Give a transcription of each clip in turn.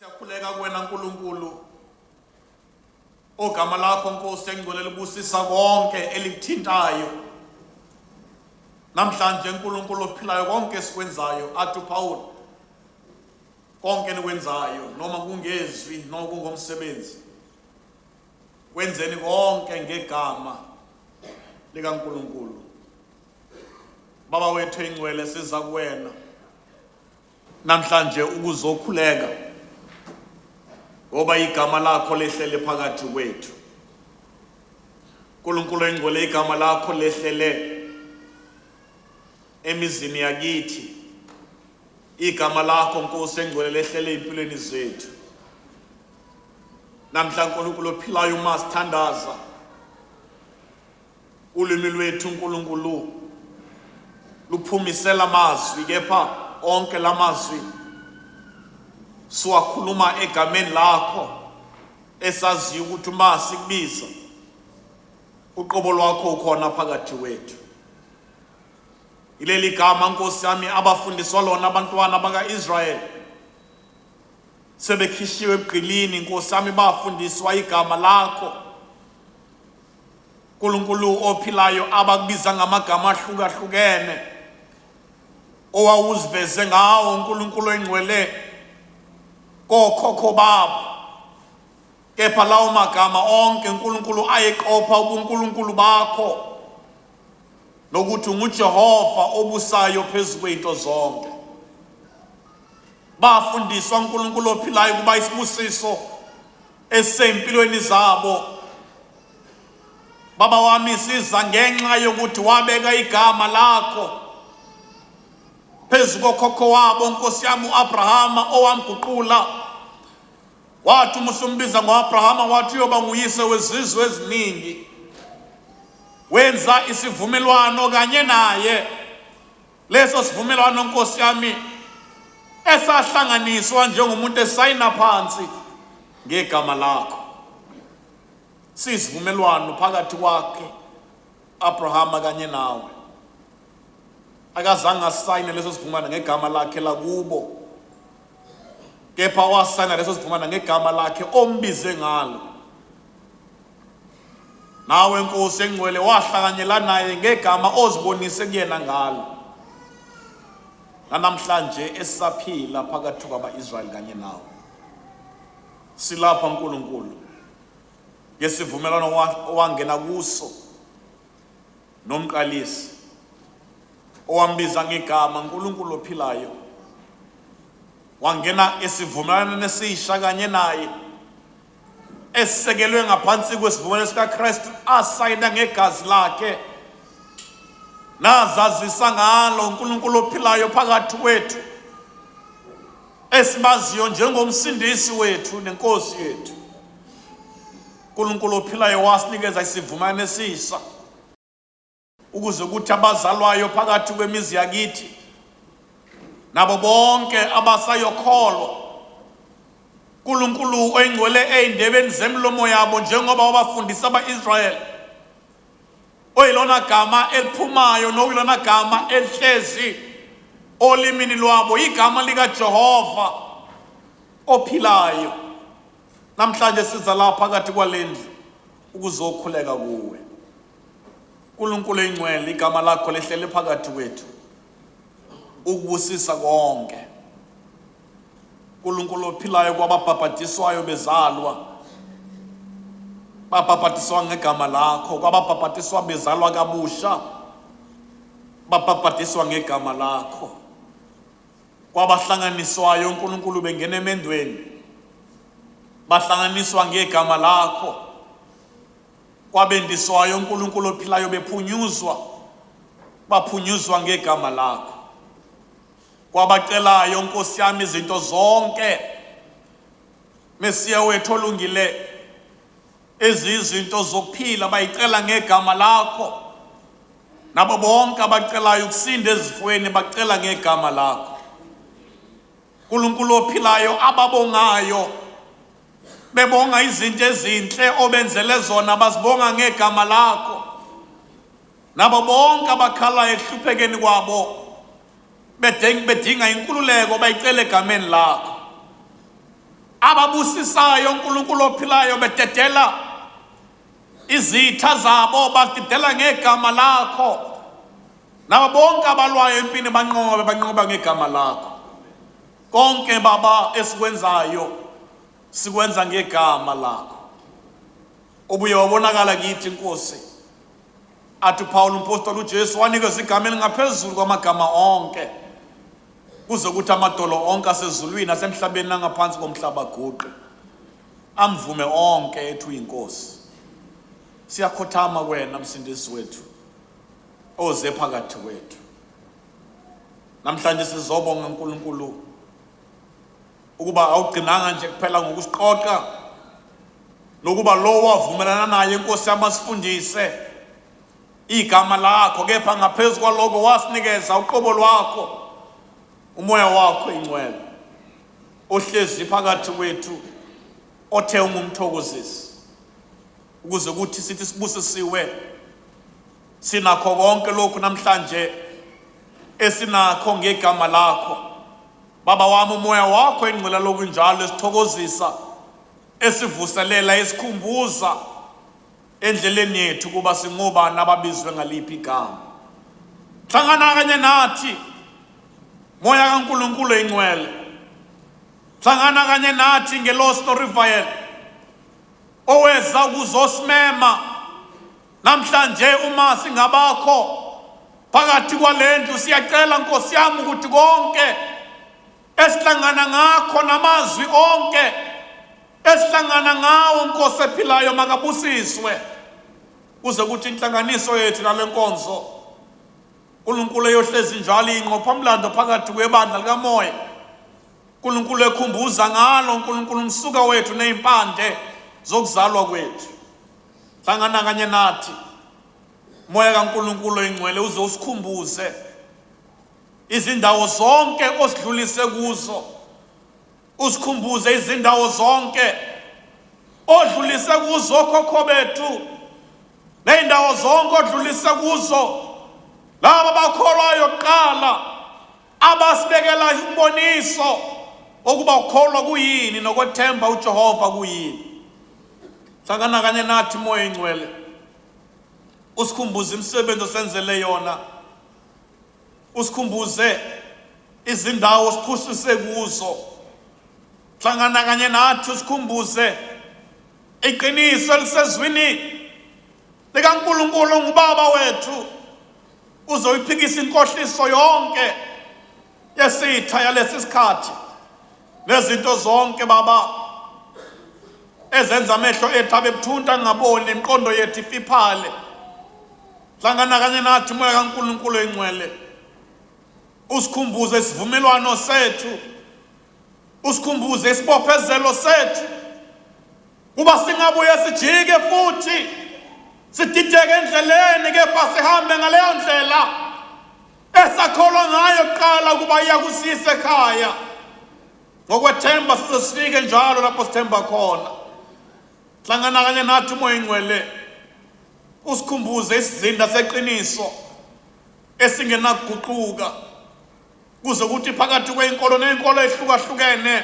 Siyakhuleka kuwena Nkulunkulu ogama lakho Nkosi engcwele libusisa konke elikuthintayo namhlanje Nkulunkulu ophilayo konke esikwenzayo athi uPaul konke enikwenzayo noma kungezwi noma kungomsebenzi wenzeni konke ngegama likaNkulunkulu. Baba wethu engcwele siza kuwena namhlanje ukuzokhuleka ngoba igama lakho lehlele phakathi kwethu. Nkulunkulu engcwele igama lakho lehlele emizini yakithi. Igama lakho Nkosi engcwele lehlele empilweni zethu. Namhla Nkulunkulu ophilayo umasithandaza ulimi lwethu Nkulunkulu luphumisela amazwi kepha onke lamazwi siwakhuluma egameni lakho esaziyo ukuthi uma sikubiza uqobo lwakho ukhona phakathi wethu. Ileli gama Nkosi yami abafundiswa lona abantwana baka-Israyeli sebekhishiwe ebugqilini Nkosi yami bafundiswa igama lakho Nkulunkulu ophilayo abakubiza ngamagama ahlukahlukene owawuziveze ngawo Nkulunkulu engcwele kokhokho babo kepha lawo magama onke Nkulunkulu ayeqopha ubuNkulunkulu bakho nokuthi unguJehova obusayo phezu kweinto zonke. Bafundiswa Nkulunkulu ophilayo kuba isibusiso esempilweni zabo. Baba wami siza ngenxa yokuthi wabeka igama lakho phezu kokhokho wabo Nkosi yami uAbrahama owamguqula wathi umusumbiza ngoAbrahama wathi uyoba nguyise wezizwe eziningi. Wenza isivumelwano kanye naye. Leso sivumelwano Nkosi yami esahlanganiswa njengomuntu esayina phansi ngegama lakho. Sisivumelwano phakathi kwakhe Abrahama kanye nawe. Akazange asayine leso sivumelwano ngegama lakhe lakubo kepha wasayina leso sivumelwano ngegama lakhe ombize ngalo. Nawe Nkosi engcwele wahlanganyela naye ngegama ozibonise kuyena ngalo. Namhlanje esaphila phakathi kwaba-Israyeli kanye nawe. Silapha Nkulunkulu ngesivumelwano owangena kuso nomqalisi owambiza ngegama Nkulunkulu ophilayo. Wangena esivumelwaneni esisha kanye naye esisekelwe ngaphansi kwesivumelwano sikaKristu asayina ngegazi lakhe nazazisa ngalo Nkulunkulu ophilayo phakathi kwethu esimaziyo njengomsindisi wethu nenkosi yethu. Nkulunkulu ophilayo wasinikeza isivumelwano esisha ukuze ukuthi abazalwayo phakathi kwemizi yakithi nabo bonke abasayokholwa Nkulunkulu oyingcwele ey'ndebeni zemlomo yabo njengoba wabafundisa aba-Israyeli oyilona gama eliphumayo nokuyilona gama elihlezi olimini lwabo igama likaJehova ophilayo. Namhlanje siza la phakathi kwalendlu ukuzokhuleka kuwe. Nkulunkulu engcwele igama lakho lehlele phakathi kwethu ukubusisa konke. Nkulunkulu ophilayo kwababhabhatiswayo bezalwa babhabhatiswa ngegama lakho, kwababhabhatiswa bezalwa kabusha babhabhatiswa ngegama lakho, kwabahlanganiswayo Nkulunkulu bengena emendweni bahlanganiswa ngegama lakho, kwabendiswayo Nkulunkulu ophilayo bephunyuzwa baphunyuzwa ngegama lakho, kwabacelayo Nkosi yami izinto zonke Mesiya wethu olungile ezizinto zokuphila bayicela ngegama lakho, nabo bonke abacelayo ukusinda ezifweni bacela ngegama lakho. Nkulunkulu ophilayo ababongayo bebonga izinto ezinhle obenzele zona bazibonga ngegama lakho, nabo bonke abakhalayo ehluphekeni kwabo bedinga inkululeko bayicela egameni lakho. ababusisayo uNkulunkulu ophilayo bededela izitha zabo, badedela ngegama lakho. Nabo bonke abalwayo empini banqoba ngegama lakho. Konke Baba esikwenzayo sikwenza ngegama lakho. Ubuye wabonakala kithi Nkosi, athi Paul umpostoli uJesu wanikeza igama elingaphezulu kwamagama onke, kuze kuthi amadolo onke asezulwini asemhlabeni nangaphansi komhlaba aguqe, amvume onke ethu uyinkosi. Siyakhothama wena Msindisi wethu oze phakathi wethu. Namhlanje sizobonga uNkulunkulu ukuba awugcinanga nje kuphela ngokusiqoqa, nokuba lo wavumelana naye Nkosi amasifundise igama lakho, kepha ngaphezu kwaloko wasinikeza uqobo lwakho, umoya wakho ingcwele ohlezi phakathi wethu, othe ungumthokozisi, ukuze kuthi sithi sibusisiwe sinakho konke lokhu namhlanje esinakho ngegama lakho. Baba wami, umoya wakho ingcwele lokunjalo esithokozisa, esivuselela, esikhumbuza endleleni yethu kuba singobani ababizwe ngaliphi igama. Hlangana kanye nathi moya kaNkulunkulu ingcwele, hlangana kanye nathi ngelosi noRifael oweza ukuzosimema namhlanje uma singabakho phakathi kwalendlu. Siyacela Nkosi yami ukuthi konke esihlangana ngakho namazwi onke esihlangana ngawo Nkosi ephilayo makabusiswe, kuze kuthi inhlanganiso yethu nale nkonzo uNkulunkulu eyohlezi njalo ingqophamlando phakathi kwebandla likamoya, uNkulunkulu ekhumbuza ngalo uNkulunkulu umsuka wethu nezimpande zokuzalwa kwethu. Hlangana kanye nathi moya kaNkulunkulu ingcwele, uze usikhumbuze izindawo zonke osidlulise kuzo, usikhumbuze izindawo zonke odlulise kuzo okhokho bethu, ney'ndawo zonke odlulise kuzo laba bakholwayo kuqala, abasibekela imboniso okuba ukholwa kuyini nokwethemba uJehova kuyini. Hlangana kanye nathi moya ingcwele, usikhumbuze imisebenzi osenzele yona, usikhumbuze izindawo siphusise kuzo. Hlangana kanye nathi usikhumbuze iqiniso elisezwini likaNkulunkulu ngubaba wethu, uzoyiphikisa inkohliso yonke yesitha yalesi sikhathi, nezinto zonke Baba ezenza amehlo ethu abe buthunta ngaboni, imiqondo yethu ifiphale. Hlangana kanye nathi moya kaNkulunkulu engcwele, usikhumbuze isivumelwano sethu, usikhumbuze isibophezelo sethu, kuba singabuye sijike futhi sidideke endleleni, kepha sihambe ngaleyo ndlela esakholwa ngayo kuqala kuba iyakusisa ekhaya. Ngokwethemba size sifike njalo lapho sithemba khona. Hlangana kanye nathi moya ingcwele, usikhumbuze isizinda seqiniso esingenakuguquka, kuze kuthi phakathi kweyinkolo neyinkolo ehlukahlukene,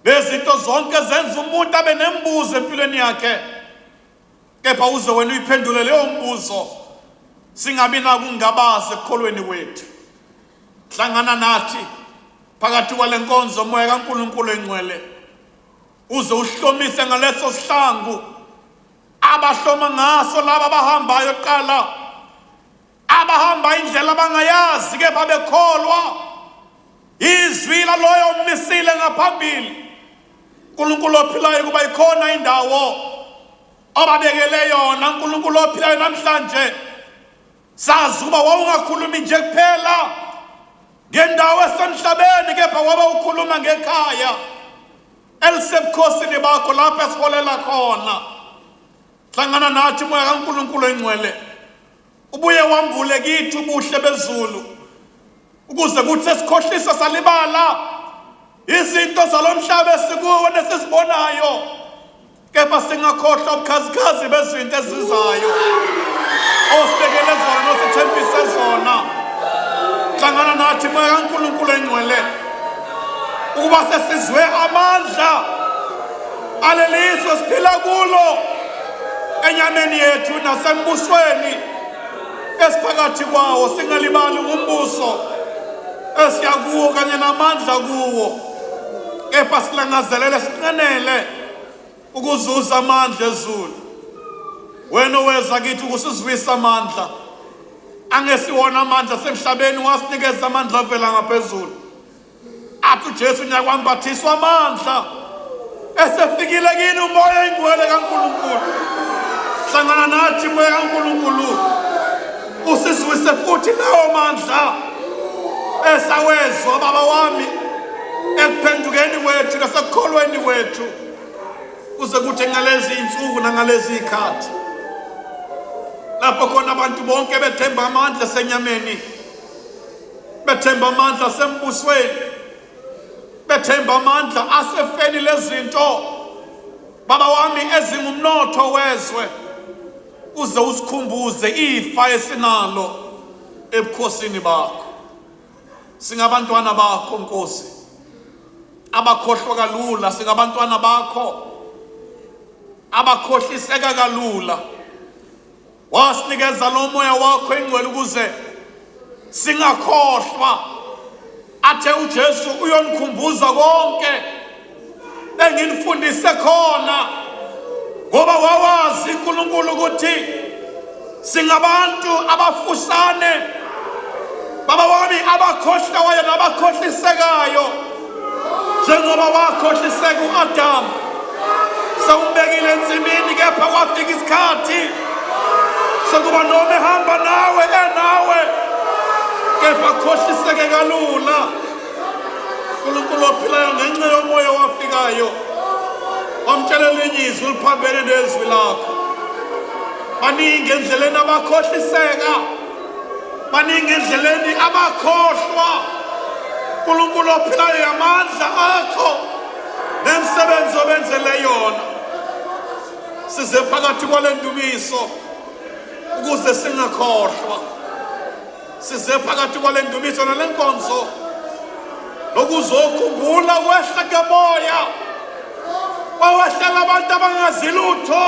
lezinto zonke zenza umuntu abe nembuzo empilweni yakhe, kepha uze wena uyiphendule leyo mbuzo, singabi nakungabaza ekukholweni kwethu. Hlangana nathi phakathi kwale nkonzo moya kaNkulunkulu engcwele, uze uhlomise ngaleso sihlangu abahloma ngaso laba abahambayo kuqala, abahamba indlela abangayazi kepha bekholwa izwi laloyo umisile ngaphambili. uNkulunkulu ophilayo kuba ikhona indawo ababekele yona. uNkulunkulu ophilayo namhlanje sazi ukuba wawungakhulumi nje kuphela ngendawo esemhlabeni, kepha waba ukhuluma ngekhaya elisebukhosini bakho lapho esiholela khona. Hlangana nathi moya kaNkulunkulu engcwele, ubuye wambule kithi ubuhle bezulu, ukuze kuthi sesikhohlisa salibala izinto zalomhlaba esikuwo nesisibonayo, kepha singakhohlwa ubukhazikhazi bezinto ezizayo osibekele zona nosithembise zona. Hlangana nathi moya kaNkulunkulu engcwele, ukuba sesizwe amandla ngalelizwe siphila kulo enyameni yethu nasembusweni esiphakathi kwawo, singalibali ngumbuso esiyakuwo kanye namandla kuwo, kepha silangazelele sinqenele ukuzuza amandla ezulu. Wena oweza kithi ukusizwisa amandla, angesiwona amandla semhlabeni, wasinikeza amandla avela ngaphezulu. Athi uJesu nyakwambathiswa amandla, esefikile kini umoya ingcwele kaNkulunkulu. Hlangana nathi moya kaNkulunkulu, usizwise futhi lawo mandla esawezwa baba wami ekuphendukeni kwethu nasekukholweni kwethu, kuze kuthi ngalezi insuku nangalezi ikhathi lapho khona abantu bonke bethemba amandla senyameni, bethemba amandla sembusweni, bethemba amandla asefeni lezinto baba wami ezingumnotho wezwe, uze usikhumbuze ifa esinalo ebukhosini bakho. Singabantwana bakho Nkosi, abakhohlwa kalula, singabantwana bakho abakhohliseka kalula. Wasinikeza lo moya wakho engcwele ukuze singakhohlwa. Athe uJesu uyonikhumbuza konke enginifundise khona, ngoba wawazi uNkulunkulu ukuthi singabantu abafushane baba wami, abakhohlwayo nabakhohlisekayo, njengoba wakhohliseka uAdamu. Sawumbekile ensimini, kepha kwafika isikhathi sokuba noma ehamba nawe enawe, kepha khohliseke kalula. uNkulunkulu ophilayo ngenxa yomoya wafikayo, wamtshelela inyizwi liphambene nezwi lakho. Baningi endleleni abakhohliseka, baningi endleleni abakhohlwa. uNkulunkulu ophilayo amandla akho nemsebenzi obenzele yona, size phakathi kwale ndumiso ukuze singakhohlwa. Size phakathi kwale ndumiso nale nkonzo lokuzokhumbula kwehla kemoya, wawehlela abantu abangazi lutho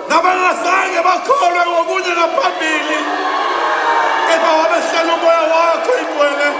nabangazange bakholwe ngokunye ngaphambili, kepha wabehlela umoya wakho ingcwele.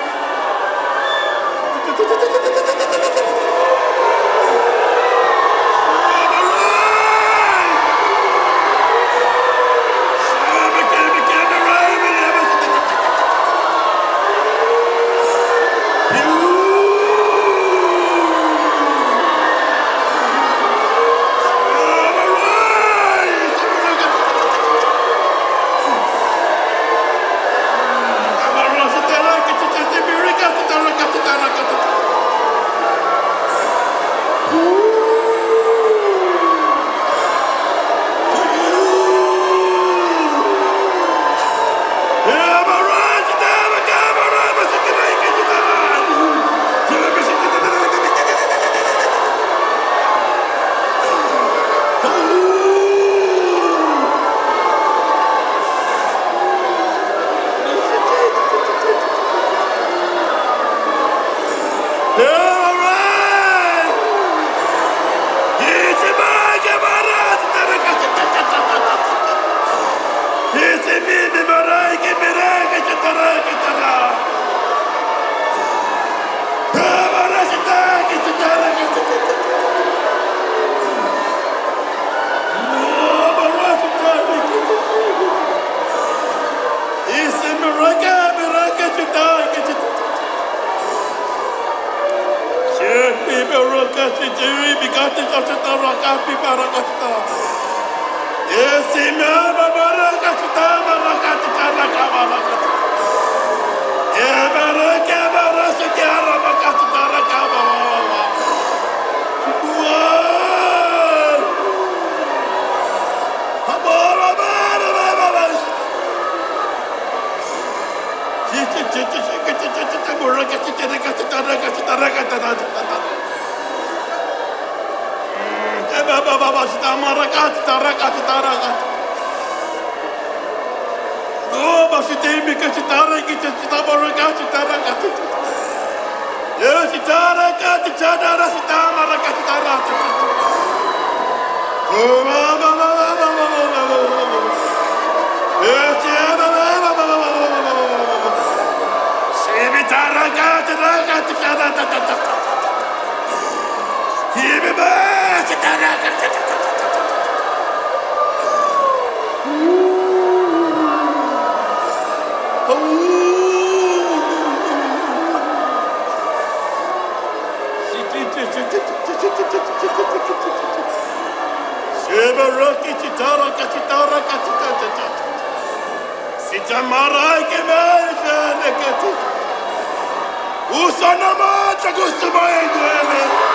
Usanamata kusumayengwele.